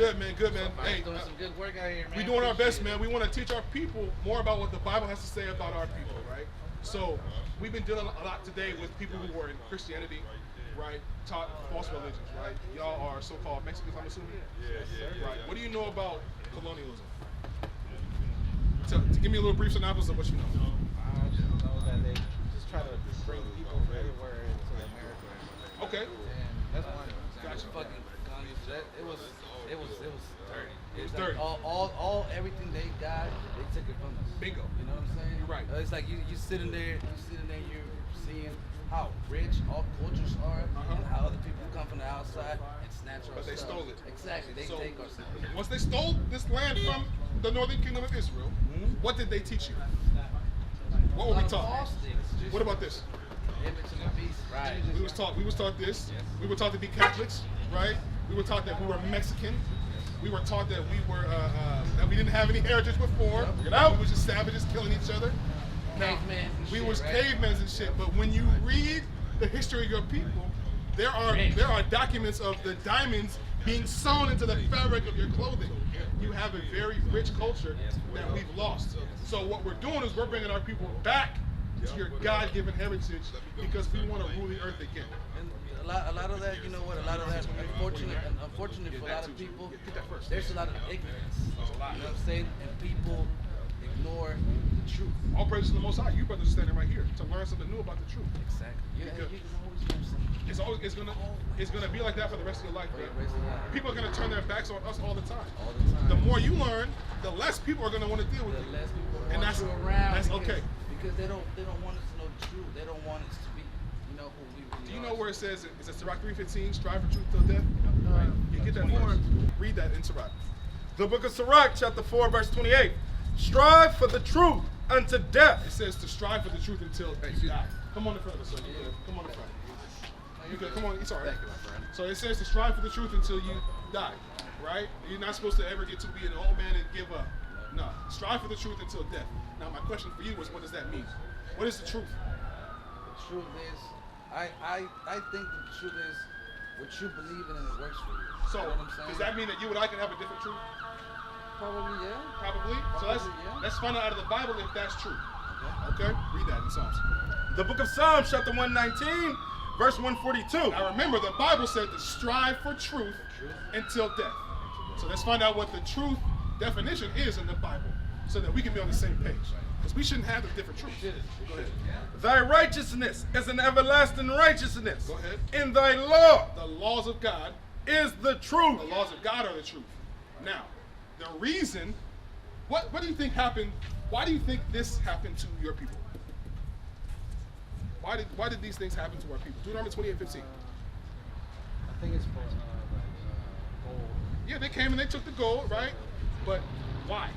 Good, man. Good, man. Hey, doing some good work out here, man. We're doing our best, man. We want to teach our people more about what the Bible has to say about our people, right? So we've been dealing a lot today with people who were in Christianity, right? Taught false religions, right? Y'all are so-called Mexicans, I'm assuming? Yeah. Right. What do you know about colonialism? Give me a little brief synopsis of what you know. I just know that they just try to bring people from everywhere into America. Okay. And that's one. Gotcha. Fucking colonialism. It was dirty. It was dirty. All everything they got, they took it from us. Bingo. You know what I'm saying? You're right. It's like you sitting there, you're seeing how rich all cultures are, and how other people come from the outside and snatch our stuff. But they stole it. Exactly. They take our stuff. Once they stole this land from the northern kingdom of Israel, what did they teach you? What were we taught? What about this? Image of the beast. Right. We was taught this. We were taught to be Catholics, right? We were taught that we were Mexican. We were taught that we were that we didn't have any heritage before. We were just savages killing each other. Cavemen. We was cavemen and shit. But when you read the history of your people, there are documents of the diamonds being sewn into the fabric of your clothing. You have a very rich culture that we've lost. So what we're doing is we're bringing our people back to your God-given heritage because we want to rule the earth again. And a lot of that, you know what? A lot of that, unfortunate for a lot of people. There's a lot of ignorance. You know what I'm saying? And people ignore the truth. All praise to the Most High. You brothers are standing right here to learn something new about the truth. Exactly. You can always learn something. It's gonna be like that for the rest of your life, man. People are gonna turn their backs on us all the time. All the time. The more you learn, the less people are gonna want to deal with you. The less people And want you around. That's okay. Because they don't want us to know the truth. They don't want us to be, who we really are. Do you know where it says, is it Sirach 3:15, strive for truth till death? You get that verse. Read that in Sirach. The book of Sirach, chapter 4, verse 28. Strive for the truth unto death. It says to strive for the truth until you die. Come on in front of us, son. Come on in front. You good? Come on, it's all right. Thank you, my friend. So it says to strive for the truth until you die, right? You're not supposed to ever get to be an old man and give up. No, strive for the truth until death. Now my question for you was, what does that mean? What is the truth? The truth is, I think that the truth is what you believe in and it works for you. So You know what I'm saying? does that mean that you and I can have a different truth? Probably, yeah. Probably. So let's find out of the Bible if that's true. Okay. Okay? Read that in Psalms. The book of Psalms, chapter 119, verse 142. Now remember, the Bible said to strive for truth until death. So let's find out what the truth definition is in the Bible so that we can be on the same page. Because we shouldn't have a different truth. Go ahead. Thy righteousness is an everlasting righteousness. Go ahead. In thy law The laws of God, is the truth. the laws of God are the truth. Now, the reason, what do you think happened? Why do you think this happened to your people? Why did these things happen to our people? Deuteronomy 28:15. I think it's for gold. Yeah, they came and they took the gold, right? But why?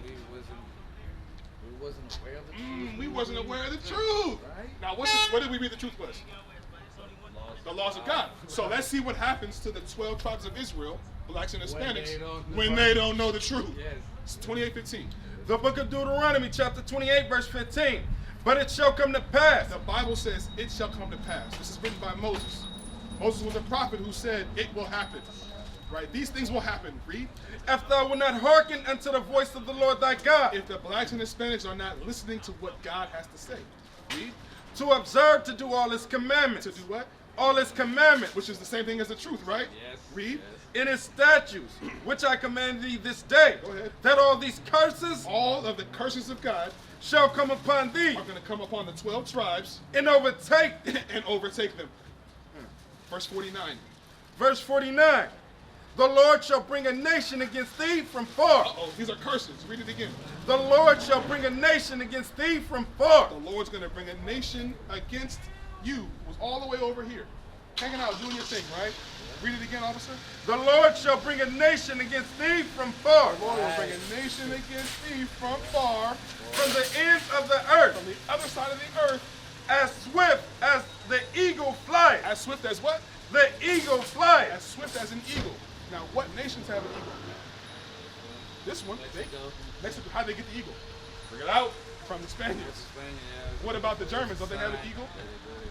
Because we wasn't aware of the truth. We wasn't aware of the truth. Right? Now, what did we read the truth was? The laws of God. So let's see what happens to the 12 tribes of Israel, blacks and Hispanics, when they don't know the truth. Yes. It's 28:15. The book of Deuteronomy, chapter 28, verse 15. But it shall come to pass. The Bible says it shall come to pass. This is written by Moses. Moses was a prophet who said it will happen. Right? These things will happen. Read. If thou wilt not hearken unto the voice of the Lord thy God, If the blacks and Hispanics are not listening to what God has to say. Read. to observe to do all his commandments. To do what? All his commandments. Which is the same thing as the truth, right? Yes. Read. In his statutes, which I command thee this day, Go ahead. that all these curses All of the curses of God shall come upon thee are going to come upon the 12 tribes and overtake thee. and overtake them. Verse 49. Verse 49. The Lord shall bring a nation against thee from far. Uh-oh, these are curses. Read it again. The Lord shall bring a nation against thee from far. The Lord's going to bring a nation against you. Was all the way over here. Hanging out, doing your thing, right? Read it again, officer. The Lord shall bring a nation against thee from far. The Lord will bring a nation against thee from far, From the ends of the earth, from the other side of the earth, as swift as the eagle flieth. as swift as what? The eagle flieth. As swift as an eagle. Now, what nations have an eagle? This one. Mexico. How did they get the eagle? Bring it out from the Spaniards. What about the Germans? Don't they have an eagle?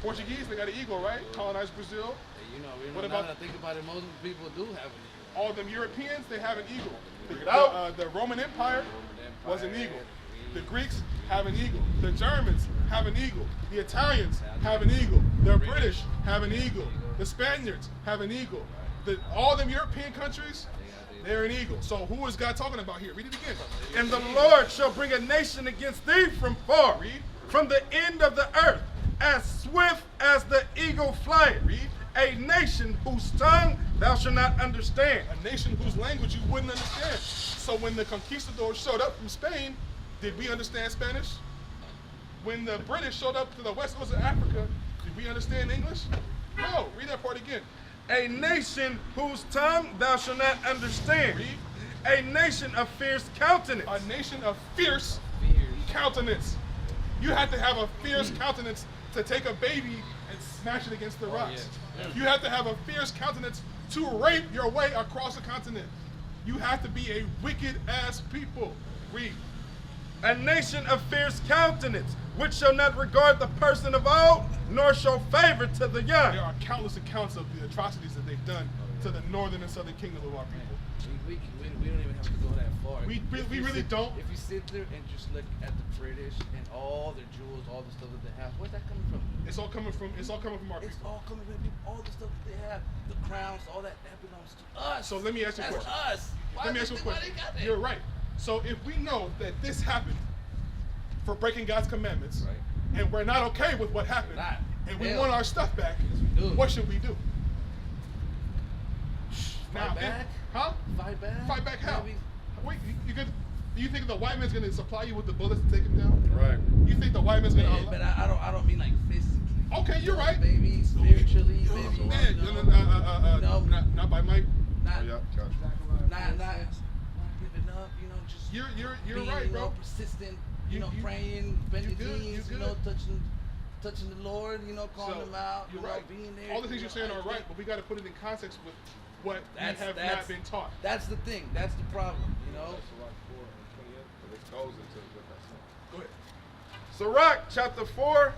Portuguese, they got an eagle, right? Colonized Brazil. You know, What now about- that I think about it, most people do have an eagle. All them Europeans, they have an eagle. Bring it out. The Roman Empire was an eagle. The Greeks have an eagle. The Germans have an eagle. The Italians have an eagle. The British have an eagle. The Spaniards have an eagle. All them European countries, they're an eagle. So who is God talking about here? Read it again. And the Lord shall bring a nation against thee from far, Read. from the end of the earth, as swift as the eagle flieth. Read. A nation whose tongue thou shalt not understand. A nation whose language you wouldn't understand. So when the conquistadors showed up from Spain, did we understand Spanish? When the British showed up to the west coast of Africa, did we understand English? No. Read that part again. A nation whose tongue thou shalt not understand. Read. A nation of fierce countenance. A nation of fierce countenance. You have to have a fierce countenance to take a baby and smash it against the rocks. You have to have a fierce countenance to rape your way across a continent. You have to be a wicked ass people. Read. A nation of fierce countenance, which shall not regard the person of old, nor show favor to the young. There are countless accounts of the atrocities that they've done to the northern and southern kingdom of our people. We don't even have to go that far. We really don't. If you sit there and just look at the British and all their jewels, all the stuff that they have, where's that coming from? It's all coming from our It's people. all coming from people. All the stuff that they have, the crowns, all that belongs to us. So let me ask you a That's question. us. Why Let me do ask you a think why question. they got that? You're right. So if we know that this happened for breaking God's commandments, Right. and we're not okay with what happened, Not. and we Hell. want our stuff back, we do. what should we do? Fight back? Huh? Fight back? Fight back how? Maybe. Wait, do you think the white man's gonna supply you with the bullets to take him down? Right. You think the white man's gonna? Yeah, but I don't mean like physically. Okay, you're right. Maybe spiritually, maybe. Man, No. not by might. Not, Oh, yeah, gotcha. not giving up. Just You're being, right, bro. Persistent. You- Praying, bending good, knees. you good. Touching the Lord. Calling him out. You're right. Being there. All the things you're saying are right, but we got to put it in context with what we have not been taught. That's the thing. That's the problem. Go ahead. Sirach chapter 4,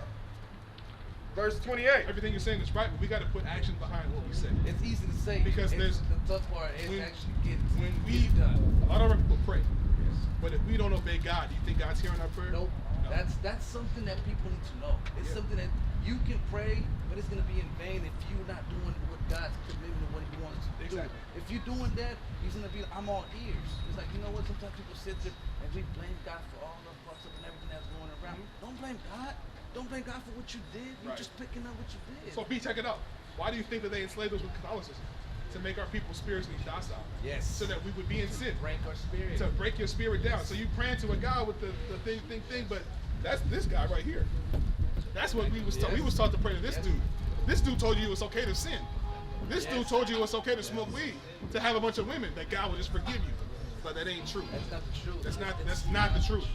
verse 28. Everything you're saying is right, but we got to put action behind what we say. It's easy to say Because it's there's- the tough part is when- actually getting When we, done. a lot of our people pray, but if we don't obey God, do you think God's hearing our prayer? Nope. No. That's something that people need to know. It's something that you can pray, but it's gonna be in vain if you're not doing what God's commitment to what He wants you to do. Exactly. If you're doing that, He's gonna be. I'm all ears. It's like, you know what? Sometimes people sit there and we blame God for all the fucks up and everything that's going around. Don't blame God. Don't blame God for what you did. You're Right. just picking up what you did. So, B, check it out. Why do you think that they enslaved us with Catholicism? To make our people spiritually docile. Yes. So that we would be in sin. break our spirit. To break your spirit down. So you praying to a God with the thing, but that's this guy right here. That's what we was taught. We was taught to pray to this dude. This dude told you it was okay to sin. This dude told you it was okay to smoke weed, to have a bunch of women, that God would just forgive you. But that ain't true. That's not the truth. That's not the truth.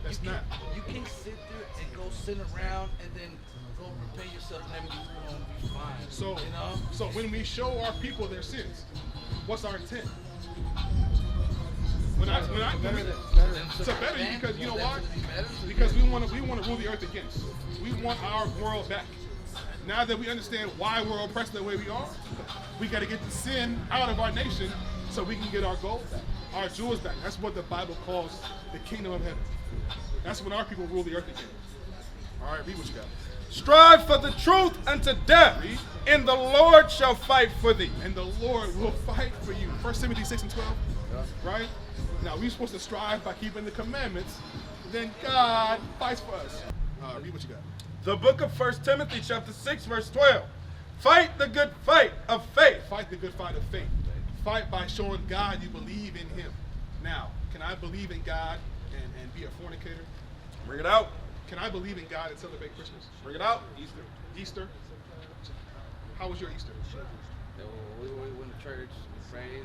That's not. You can't sit there and go sit around and then go prepare yourself and everything's gonna be fine. So, you know. so when we show our people their sins, what's our intent? When to better you, because you know why? Because we want to rule the earth again. We want our world back. Now that we understand why we're oppressed the way we are, we got to get the sin out of our nation so we can get our gold back, our jewels back. That's what the Bible calls the kingdom of heaven. That's when our people rule the earth again. All right, read what you got. Strive for the truth unto death, Read. and the Lord shall fight for thee. And the Lord will fight for you. 1 Timothy 6 and 12. Right? Now, we're supposed to strive by keeping the commandments. Then God fights for us. Read what you got. The book of 1 Timothy chapter 6, verse 12. Fight the good fight of faith. Fight the good fight of faith. Fight by showing God you believe in Him. Now, can I believe in God and be a fornicator? Bring it out. Can I believe in God and celebrate Christmas? Bring it out. Easter? How was your Easter? We went to church, we prayed,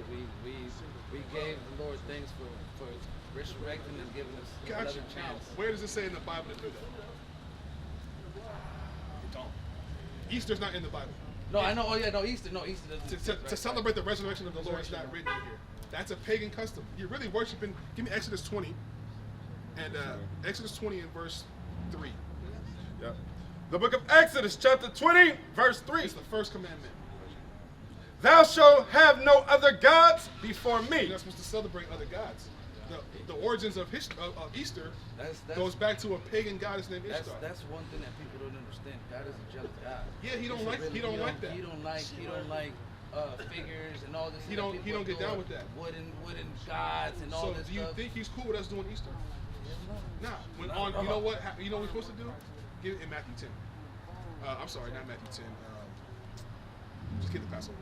we gave the Lord thanks for resurrecting and giving us another Gotcha. Now, chance. where does it say in the Bible to do that? It don't. Easter's not in the Bible. No, I know. Oh yeah, no Easter doesn't. To celebrate the resurrection of the Lord is not written in here. That's a pagan custom. You're really worshiping. Give me Exodus 20, and Exodus 20 and verse 3. Yep. The book of Exodus chapter 20, verse 3. It's the first commandment. Thou shalt have no other gods before me. You're not supposed to celebrate other gods. The origins of Easter That's goes back to a pagan goddess named Ishtar. That's one thing that people don't understand. God is a jealous God. Yeah, he don't He's like really- he don't like that. He don't like figures and all this. He that don't people get do, down with that. Wooden gods and all So this do you stuff. think he's cool with us doing Easter? Nah. When on you know what we're supposed to do? Give it in Matthew 10. I'm sorry, not Matthew 10. Just get the Passover.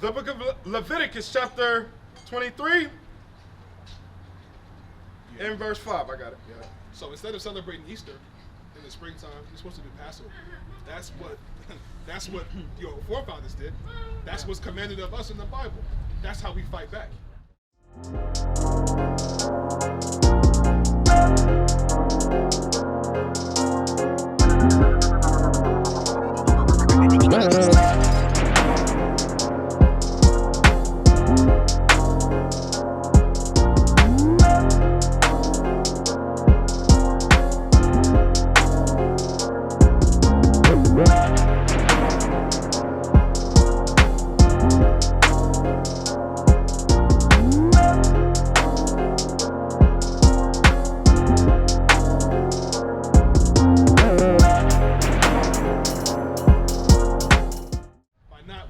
The book of Leviticus, chapter 23, Yeah. in verse 5. I got it. Yeah. So instead of celebrating Easter in the springtime, you're supposed to do Passover. That's what your forefathers did. That's what's commanded of us in the Bible. That's how we fight back.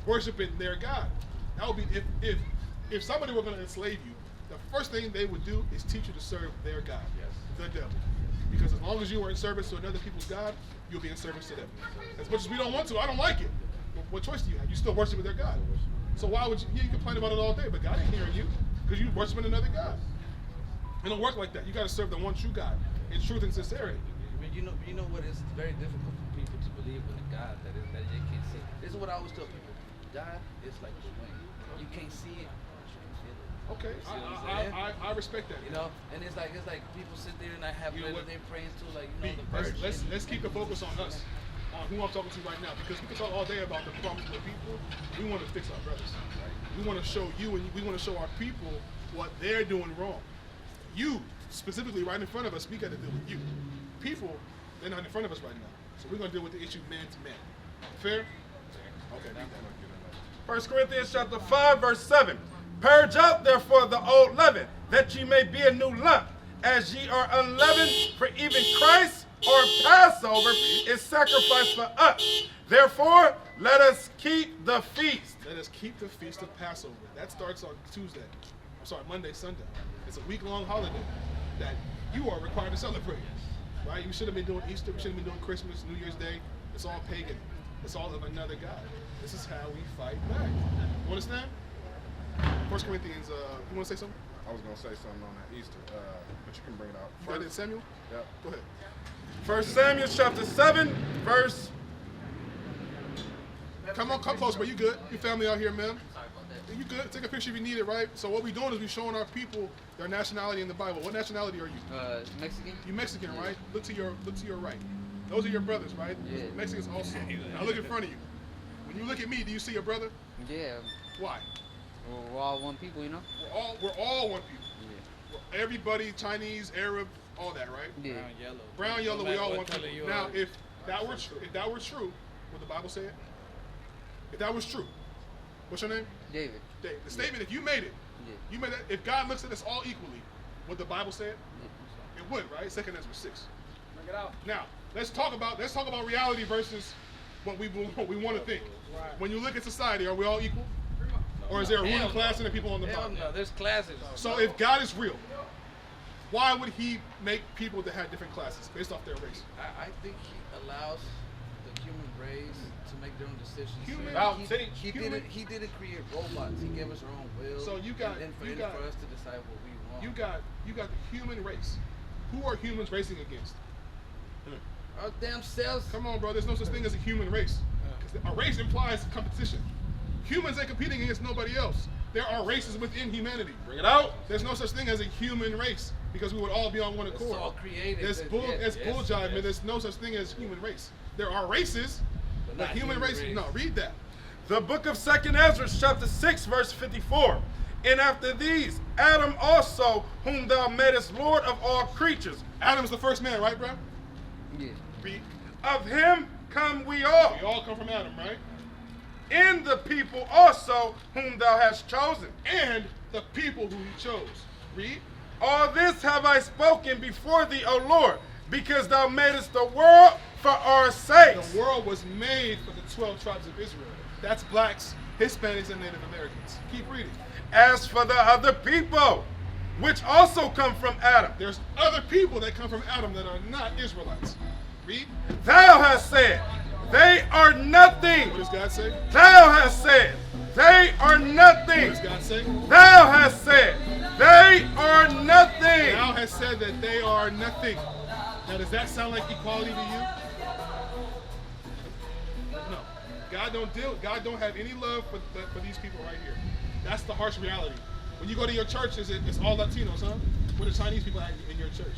Worshiping their God. That would be if somebody were going to enslave you, the first thing they would do is teach you to serve their God, the devil. Because as long as you are in service to another people's God, you'll be in service to them. As much as we don't want to, I don't like it. What choice do you have? You still worship their God. So why would you complain about it all day? But God ain't hearing you because you worshiping another God. It don't work like that. You got to serve the one true God in truth and sincerity. You know what? It's very difficult for people to believe in a God that they can't see. This is what I always tell people. God is like the wind. You can't see it, but you can feel it. Okay, You see what I'm saying? I respect that. You know, and it's like people sit there and I have You know letters what? they're praying to, like the virgin. Let's keep the focus on us, on who I'm talking to right now, because we can talk all day about the problems with people. We want to fix our brothers. Right? We want to show you and we want to show our people what they're doing wrong. You specifically, right in front of us, we got to deal with you. People, they're not in front of us right now, so we're gonna deal with the issue man to man. Fair? Okay. 1 Corinthians chapter 5, verse 7. Purge out therefore the old leaven, that ye may be a new lump, as ye are unleavened, for even Christ or Passover is sacrificed for us. Therefore, let us keep the feast. Let us keep the feast of Passover. That starts on Monday, Sunday. It's a week-long holiday that you are required to celebrate. Right? You should have been doing Easter. We should have been doing Christmas, New Year's Day. It's all pagan. It's all of another God. This is how we fight back. You understand? 1 Corinthians, you want to say something? I was going to say something on that Easter, but you can bring it out. You got it, Samuel? Yeah. Go ahead. 1 Samuel chapter 7, verse. Come close, bro. You good? Your family out here, man. You good? Take a picture if you need it, right? So what we're doing is we're showing our people their nationality in the Bible. What nationality are you? Mexican. You Mexican, right? Look to your right. Those are your brothers, right? Yeah. Mexicans also. Now look in front of you. When you look at me, do you see your brother? Yeah. Why? We're all one people, you know? We're all one people. Yeah. Everybody, Chinese, Arab, all that, right? Yeah. Brown, yellow, we all one people. you Now, are. if that were true, would the Bible say it? If that was true, what's your name? David. Dave. The statement, if you made it, Yeah. you made that. If God looks at us all equally, would the Bible say it? Yeah. It would, right? 2 Ezra 6. Bring it out. Now, let's talk about reality versus what we want to think. Right. When you look at society, are we all equal? Or is there a ruling Hell class no. and the people on the Hell bottom? no, there's classes. So if God is real, why would he make people that have different classes based off their race? I think he allows the human race to make their own decisions. He didn't create robots. He gave us our own will. So you got- and for you got- us to decide what we want. You got the human race. Who are humans racing against? Our damn selves. Come on, bro. There's no such thing as a human race. 'Cause a race implies competition. Humans ain't competing against nobody else. There are races within humanity. Bring it out. There's no such thing as a human race because we would all be on one It's accord. all created. It's bull jive, man. There's no such thing as human race. There are races, But but not human human race. race. No, read that. The book of 2 Ezra, chapter 6, verse 54. And after these, Adam also, whom thou madest Lord of all creatures. Adam's the first man, right, bro? Yeah. Read. Of him come we all. We all come from Adam, right? in the people also whom thou hast chosen. And the people who he chose. Read. All this have I spoken before thee, O Lord, because thou madest the world for our sakes. The world was made for the 12 tribes of Israel. That's blacks, Hispanics, and Native Americans. Keep reading. As for the other people, which also come from Adam, There's other people that come from Adam that are not Israelites. Read. thou hast said, they are nothing. What does God say? Thou hast said, they are What nothing. does God say? Thou hast said, they are nothing. Thou has said that they are nothing. Now, does that sound like equality to you? No. God don't have any love for these people right here. That's the harsh reality. When you go to your church, it's all Latinos, huh? Where the Chinese people at in your church?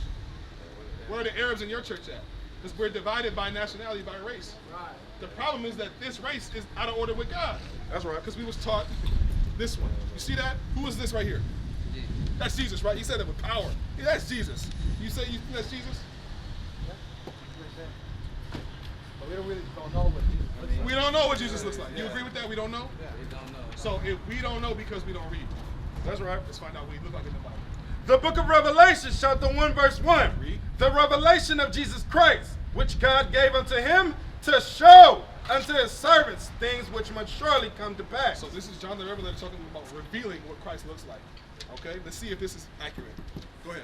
Where are the Arabs in your church at? Because we're divided by nationality, by race. Right. The problem is that this race is out of order with God. That's right. Because we was taught this one. You see that? Who is this right here? That's Jesus, right? He said it with power. Yeah, that's Jesus. You say you think that's Jesus? But we don't really know what Jesus looks like. We don't know what Jesus looks like. You agree with that? We don't know? Yeah, we don't know. So if we don't know because we don't read, That's right. let's find out what he looked like in the Bible. The book of Revelation, chapter 1, verse 1. Read. The revelation of Jesus Christ, which God gave unto him to show unto his servants things which must surely come to pass. So this is John the Revelator talking about revealing what Christ looks like. Okay, let's see if this is accurate. Go ahead.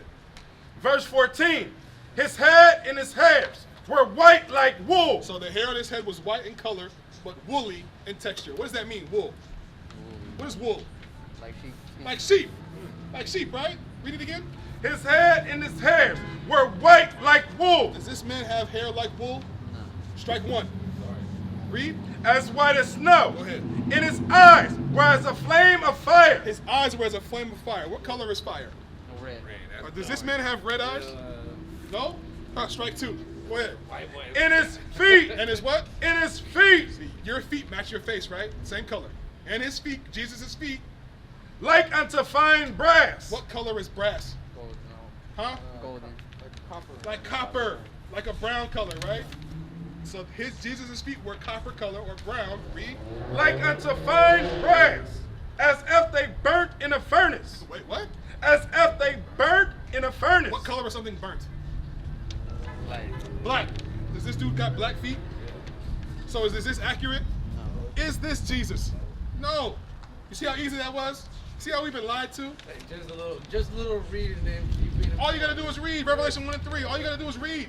Verse 14. His head and his hairs were white like wool. So the hair on his head was white in color, but woolly in texture. What does that mean, wool? What is wool? Like sheep. Like sheep. Like sheep, right? Read it again. His head and his hairs were white like wool, Does this man have hair like wool? Strike one. Read. as white as snow. Go ahead. In his eyes were as a flame of fire. His eyes were as a flame of fire. What color is fire? No red. Does this man have red eyes? No? Strike two. Go ahead. In his feet. And his what? In his feet. See, your feet match your face, right? Same color. And his feet, Jesus' feet. Like unto fine brass. What color is brass? Gold. Huh? Golden. Like copper. Like a brown color, right? So Jesus' feet were copper color or brown. Read. Like unto fine brass. As if they burnt in a furnace. Wait, what? As if they burnt in a furnace. What color is something burnt? Like. Black. Does this dude got black feet? So is this accurate? No. Is this Jesus? No. You see how easy that was? See how we've been lied to? Hey, just a little reading, then keep reading. All you gotta do is read Revelation 1 and 3. All you gotta do is read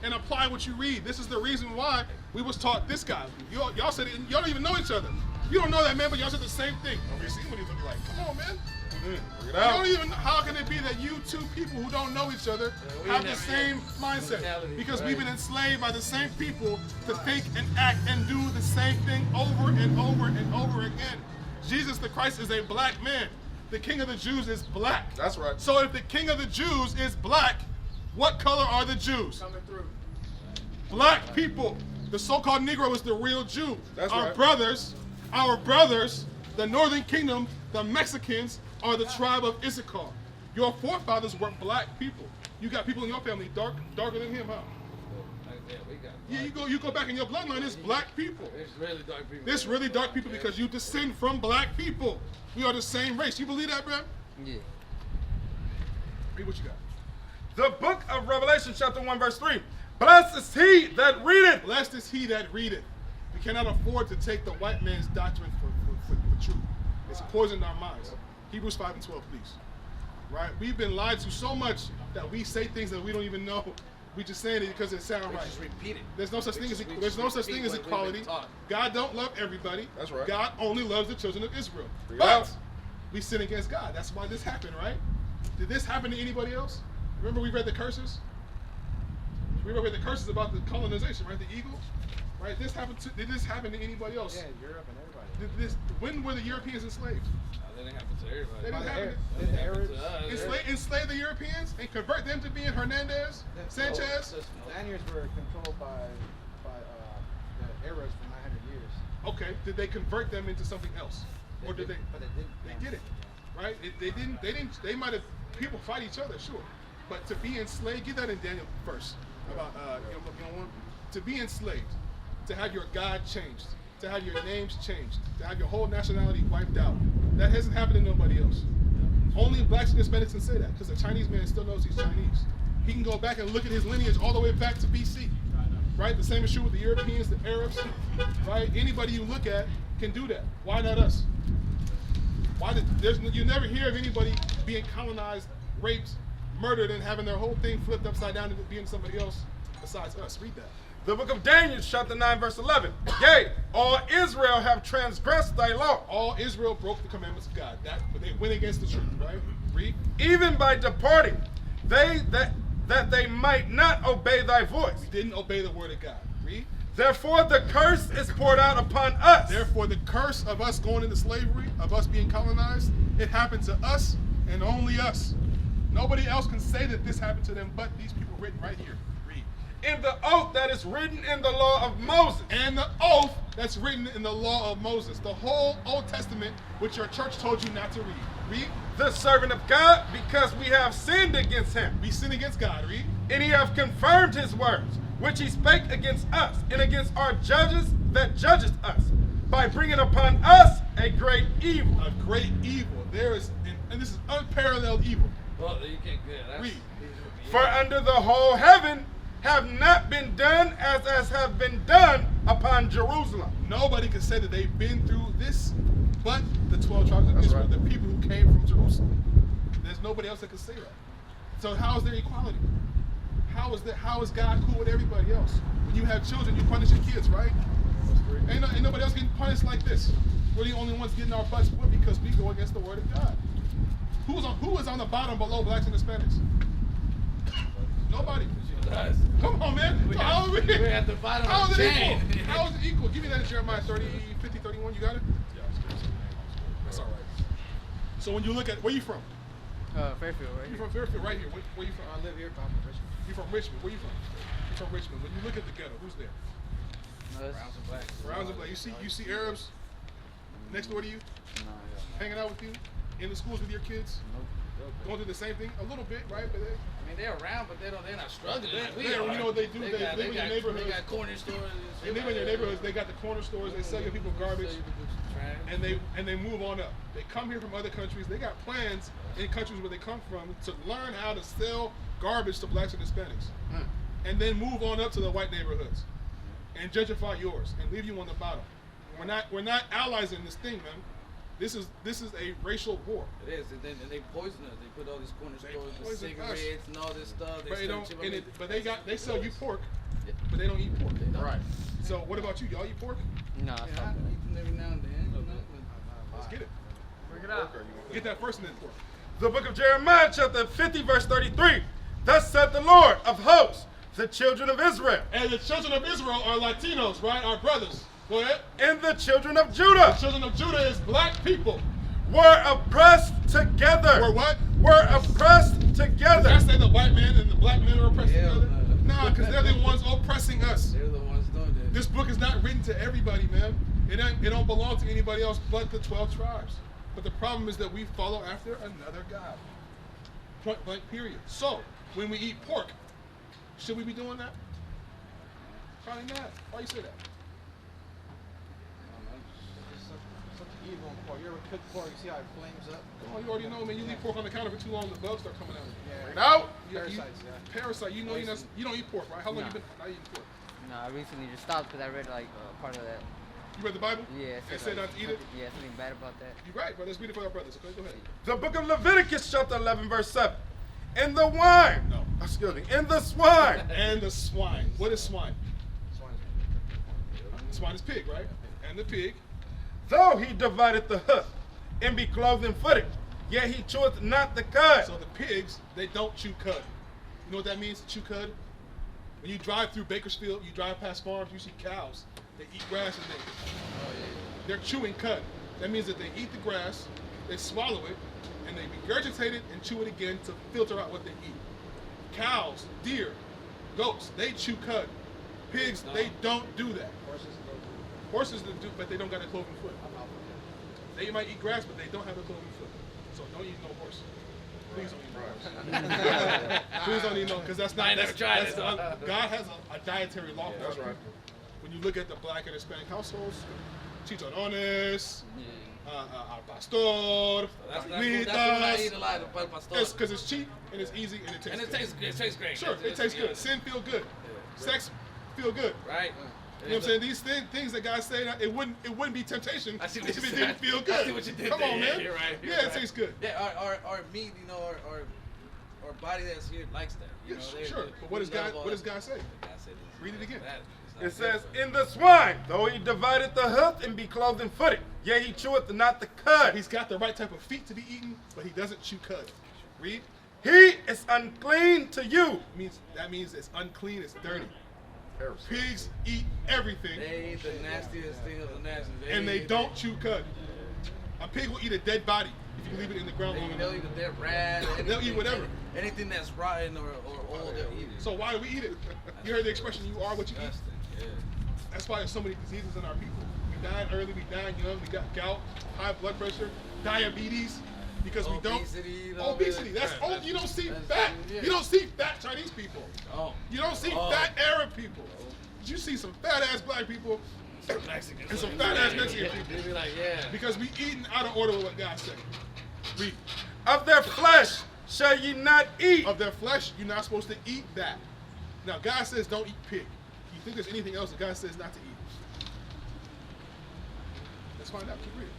and apply what you read. This is the reason why we was taught this guy. Y'all said it, y'all don't even know each other. You don't know that man, but y'all said the same thing. Okay, see what he look like. Come on, man. Bring it You out. don't even. How can it be that you two people who don't know each other we have the never same get mindset? mentality, Because right. we've been enslaved by the same people to think and act and do the same thing over and over and over again. Jesus the Christ is a black man. The King of the Jews is black. That's right. So if the King of the Jews is black, what color are the Jews? Coming through. Black people. The so-called Negro is the real Jew. That's our right. brothers, the Northern Kingdom, the Mexicans are the tribe of Issachar. Your forefathers were black people. You got people in your family darker than him, huh? Yeah, we got. Yeah, you go back in your bloodline, it's black people. It's really dark people. It's really dark people Yeah. because you descend from black people. We are the same race. You believe that, bro? Yeah. Read what you got. The book of Revelation, chapter 1, verse 3. Blessed is he that readeth. Blessed is he that readeth. We cannot afford to take the white man's doctrine for truth. It's poisoned our minds. Hebrews 5 and 12, please. Right? We've been lied to so much that we say things that we don't even know. We just saying it because it sounds We right. just repeat it. There's no such We thing as just- we there's just no such repeat thing as what we've been equality. taught. God don't love everybody. That's right. God only loves the children of Israel. Read But out. we sin against God. That's why this happened, right? Did this happen to anybody else? Remember we read the curses? We read the curses about the colonization, right? The eagle, right? Did this happen to anybody else? Yeah, Europe and everybody. When were the Europeans enslaved? That didn't happen to everybody. They didn't happen. It didn't happen to us. Enslave the Europeans and convert them to being Hernandez, Sanchez. The Spaniards were controlled by the Arabs for 900 years. Okay, did they convert them into something else, or did they? But they didn't. They didn't, right? They didn't. They might have. People fight each other, sure, but to be enslaved. Get that in Daniel first about you know, to be enslaved, to have your God changed. to have your names changed, to have your whole nationality wiped out. That hasn't happened to nobody else. Only blacks and Hispanics can say that, because the Chinese man still knows he's Chinese. He can go back and look at his lineage all the way back to BC. Right? The same is true with the Europeans, the Arabs, right? Anybody you look at can do that. Why not us? You never hear of anybody being colonized, raped, murdered, and having their whole thing flipped upside down into being somebody else besides us. Read that. The book of Daniel, chapter 9, verse 11. Yea, all Israel have transgressed thy law. All Israel broke the commandments of God. But they went against the truth, right? Read. Even by departing, that they might not obey thy voice. We didn't obey the word of God. Read. Therefore the curse is poured out upon us. Therefore the curse of us going into slavery, of us being colonized, it happened to us and only us. Nobody else can say that this happened to them but these people written right here. Read. In the oath that is written in the law of Moses. And the oath that's written in the law of Moses. The whole Old Testament, which your church told you not to read. Read. The servant of God, because we have sinned against him. We sin against God. Read. And he hath confirmed his words, which he spake against us, and against our judges that judgeth us, by bringing upon us a great evil. A great evil. There is, and this is unparalleled evil. Well, you can't get that. Read. For under the whole heaven have not been done as have been done upon Jerusalem. Nobody can say that they've been through this but the 12 tribes of Israel, the people who came from Jerusalem. There's nobody else that can say that. So how is there equality? How is God cool with everybody else? When you have children, you punish your kids, right? Ain't nobody else getting punished like this. We're the only ones getting our butts whipped because we go against the word of God. Who is on the bottom below blacks and Hispanics? Nobody. Come on, man. How is We're at the bottom How of is the it chain. equal? How is it equal? Give me that in Jeremiah 50, 31. You got it? That's all right. So when you look at, where you from? Fairfield, right? You from Fairfield, right here. Where you from? I live here, but I'm from Richmond. You from Richmond. Where you from? You from Richmond. When you look at the ghetto, who's there? Browns and blacks. Browns and black. You see Arabs next door to you, hanging out with you, in the schools with your kids, going through the same thing a little bit, right? But I mean, they're around, but they're not struggling. Like we you are. know what they do? They live in your neighborhoods. They got corner stores. They live in your neighborhoods. They got the corner stores. They sell your people garbage, and they move on up. They come here from other countries. They got plans in countries where they come from to learn how to sell garbage to blacks and Hispanics, and then move on up to the white neighborhoods and gentrify yours and leave you on the bottom. We're not allies in this thing, man. This is a racial war. It is, and they poison us. They put all these corner stores with poison cigarettes and all this stuff. They sell you pork, but they don't eat pork. Right. So what about you? Y'all eat pork? No, Yeah, I eat them every now and then. You know, Let's get it. bring it out. Get that first and then pork. The book of Jeremiah, chapter 50, verse 33. Thus saith the Lord of hosts, the children of Israel, And the children of Israel are Latinos, right? Our brothers. Go ahead. and the children of Judah The children of Judah is black people. were oppressed together. Were what? Were oppressed Did I together. say the white man and the black men are oppressed Hell together? no. Nah, because they're the ones oppressing us. they're the ones doing this. This book is not written to everybody, man. It don't belong to anybody else but the 12 tribes. But the problem is that we follow after another God. Point blank, period. So, when we eat pork, should we be doing that? Probably not. Why you say that? Something evil in pork. You ever cook pork? You see how it flames up? Come on, you already know, man. You leave pork on the counter for too long, the bugs start coming out. Yeah. No. Parasites, yeah. Parasite. You know you don't eat pork, right? How long Nah. you been not eating pork? No, I recently just stopped because I read like part of that. You read the Bible? Yeah, It said not to eat it? Yeah, something bad about that. You're right, but let's read it for our brothers. Okay, go ahead. The book of Leviticus, chapter 11, verse 7. In the wine. No. Excuse me. In the swine. And the swine. What is swine? Swine's Swine is pig, right? And the pig. Though he divided the hoof, and be clothed and footed, yet he cheweth not the cud. So the pigs, they don't chew cud. You know what that means, chew cud? When you drive through Bakersfield, you drive past farms, you see cows. They eat grass and they're chewing cud. That means that they eat the grass, they swallow it, and they regurgitate it and chew it again to filter out what they eat. Cows, deer, goats, they chew cud. Pigs, they don't do that. Horses do, but they don't got a cloven foot. They might eat grass, but they don't have a cloven foot. So don't eat no horse. Please don't eat no horse. Please don't eat no, because that's not. I never tried that's it. God has a dietary law. That's right. when you look at the black and Hispanic households, chicharrones, al pastor, That's what I eat a lot of el pastor. it's because it's cheap and it's easy and it tastes And it good. tastes good. It tastes great. Sure, it tastes good. Sin feel good. Sex feel good. Right. You know what I'm saying? These things that guys say, it wouldn't be temptation I see what if you it said. didn't feel good. I see what you did Come there. on, Yeah, man. you're right, you're Yeah, right. it tastes good. Yeah, our meat, you know, our body that's here likes that. You know, Sure. But what does God say? Read it again. It says, in the swine, though he divided the hoof and be cloven footed, yet he cheweth not the cud. He's got the right type of feet to be eaten, but he doesn't chew cud. Read. He is unclean to you. That means it's unclean, it's dirty. Pigs eat everything, They eat the nastiest thing of the nasty. and they don't chew cud. A pig will eat a dead body if you leave it in the ground long They'll enough. eat a dead rat. They'll eat whatever. Anything that's rotten or old, they'll eat it. So why do we eat it? You heard the expression, you are what you eat? Disgusting. Yeah. That's why there's so many diseases in our people. We dying early, we dying young, we got gout, high blood pressure, diabetes, because we don't. Obesity. You don't see fat. Yeah. You don't see fat Chinese people. Oh. You don't see fat Arab people. But you see some fat ass black people Mexicans. and some fat ass Mexican people. They be like, yeah. Because we eating out of order with what God said. Read. Of their flesh shall ye not eat. Of their flesh, you're not supposed to eat that. Now God says don't eat pig. You think there's anything else that God says not to eat? Let's find out. Keep reading.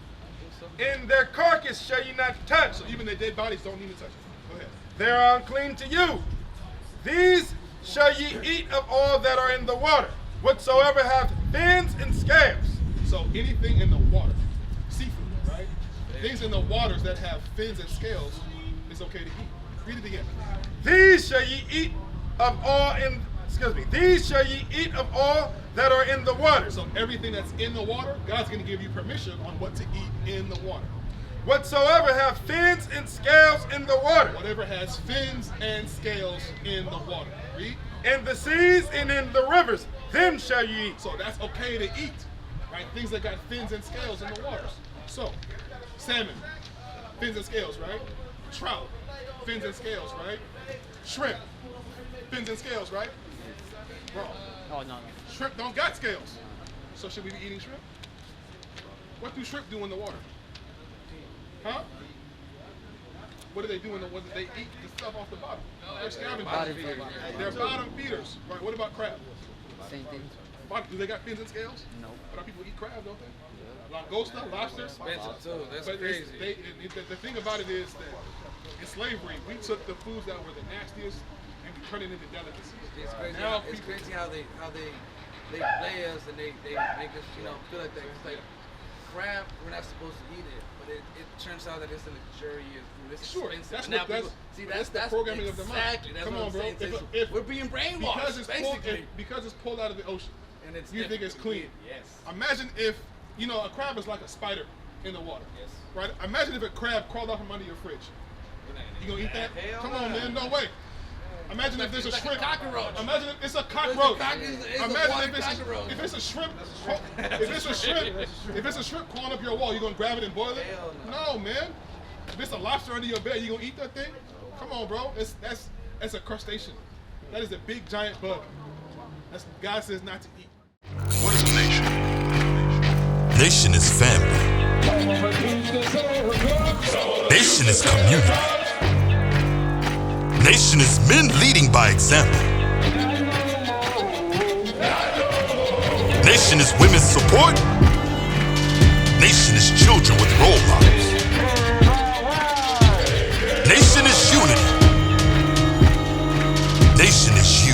In their carcass shall ye not touch. So even their dead bodies don't need to touch it. Go ahead. They are unclean to you. These shall ye eat of all that are in the water, whatsoever hath fins and scales. So anything in the water, seafood, right? Things in the waters that have fins and scales is okay to eat. Read it again. These shall ye eat of all These shall ye eat of all that are in the water. So everything that's in the water, God's going to give you permission on what to eat in the water. Whatsoever have fins and scales in the water. Whatever has fins and scales in the water. Read. In the seas and in the rivers, them shall ye eat. So that's okay to eat, right? Things that got fins and scales in the waters. So, salmon, fins and scales, right? Trout, fins and scales, right? Shrimp, fins and scales, right? Wrong. Oh, no. Shrimp don't got scales. So should we be eating shrimp? What do shrimp do in the water? Huh? What do they do in the water? They eat the stuff off the bottom. They're scavengers. Bottom feeders. They're bottom feeders. Right, what about crab? Same thing. Do they got fins and scales? No. But our people eat crab, don't they? Langosta, lobsters. Expensive too. That's But crazy. the thing about it is that in slavery, we took the foods that were the nastiest and we turned it into delicacies. It's crazy. Now It's people- crazy how they play us and they make us, you know, feel like that. It's like crab, we're not supposed to eat it, but it turns out that it's a luxurious food. It's Sure, expensive. that's And now what- that's- people, see, that's that's the programming of the mind. exactly. That's Come what on, I'm bro. saying. If- So if- we're being brainwashed, because it's pulled out of the ocean. And it's You think it's clean? Yes. Imagine if, you know, a crab is like a spider in the water. Yes. Right? Imagine if a crab crawled out from under your fridge. You gonna eat that? Hell Come no. on, man. No way. Imagine if there's a It's like a shrimp. cockroach. Imagine if it's a cockroach. It's a Imagine water if cockroach. it's a shrimp. If it's a shrimp crawling up your wall, you gonna grab it and boil it? Hell No, man. If it's a lobster under your bed, you gonna eat that thing? Come on, bro. That's a crustacean. That is a big giant bug. That's God says not to eat. What is a nation? Nation is family. Nation is community. Nation is men leading by example. Nation is women's support. Nation is children with role models. Nation is unity. Nation is